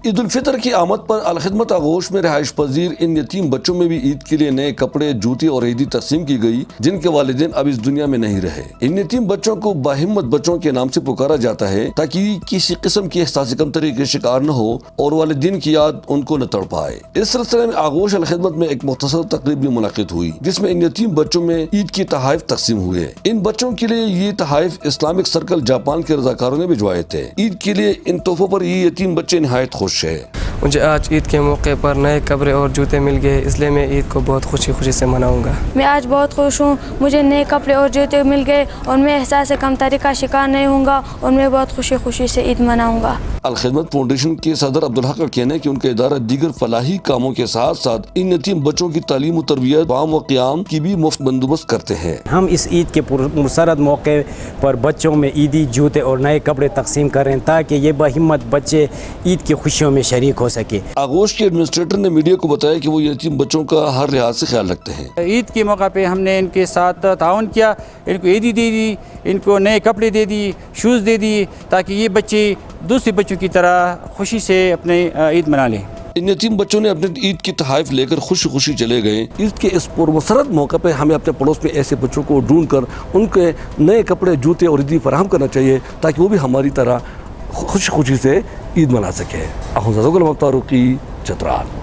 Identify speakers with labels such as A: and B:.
A: عید الفطر کی آمد پر الخدمت آغوش میں رہائش پذیر ان یتیم بچوں میں بھی عید کے لیے نئے کپڑے، جوتے اور عیدی تقسیم کی گئی جن کے والدین اب اس دنیا میں نہیں رہے۔ ان یتیم بچوں کو باہمت بچوں کے نام سے پکارا جاتا ہے تاکہ کسی قسم کی احساس کمتری کے شکار نہ ہو اور والدین کی یاد ان کو نہ تڑپائے۔ اس سلسلے میں آغوش الخدمت میں ایک مختصر تقریب بھی منعقد ہوئی جس میں ان یتیم بچوں میں عید کی تحائف تقسیم ہوئے۔ ان بچوں کے لیے یہ تحائف اسلامک سرکل جاپان کے رضاکاروں نے بھجوائے تھے۔ عید کے لیے ان تحفوں پر یہ یتیم بچے نہایت خوش ہے۔
B: مجھے آج عید کے موقع پر نئے کپڑے اور جوتے مل گئے، اس لیے میں عید کو بہت خوشی سے مناؤں گا۔
C: میں آج بہت خوش ہوں، مجھے نئے کپڑے اور جوتے مل گئے اور میں احساس کمتری کا شکار نہیں ہوں گا اور میں بہت خوشی سے عید مناؤں گا۔
A: الخدمت فاؤنڈیشن کے صدر عبدالحق کا کہنا ہے کہ ان کا ادارہ دیگر فلاحی کاموں کے ساتھ ساتھ ان یتیم بچوں کی تعلیم و تربیت، قیام و قیام کی بھی مفت بندوبست کرتے ہیں۔
D: ہم اس عید کے مسرت موقع پر بچوں میں عیدی جوتے اور نئے کپڑے تقسیم کر رہے ہیں تاکہ یہ باہمت بچے عید کی خوشیوں میں شریک ہو سکے۔
A: آغوش کے ایڈمنسٹریٹر نے میڈیا کو بتایا کہ وہ یتیم بچوں کا ہر لحاظ سے خیال رکھتے ہیں۔
E: عید کے موقع پہ ہم نے ان کے ساتھ تعاون کیا، ان کو عیدی دے دی، ان کو نئے کپڑے دے دی، شوز دے دی تاکہ یہ بچے دوسرے بچوں کی طرح خوشی سے اپنے عید منا لیں۔
A: ان یتیم بچوں نے اپنے عید کی تحائف لے کر خوشی چلے گئے۔ عید کے اس پرمسرت موقع پہ ہمیں اپنے پڑوس میں ایسے بچوں کو ڈھونڈ کر ان کے نئے کپڑے، جوتے اور عیدی فراہم کرنا چاہیے تاکہ وہ بھی ہماری طرح خوشی سے عید منا سکے۔ اخوذ فاروقی، چترال۔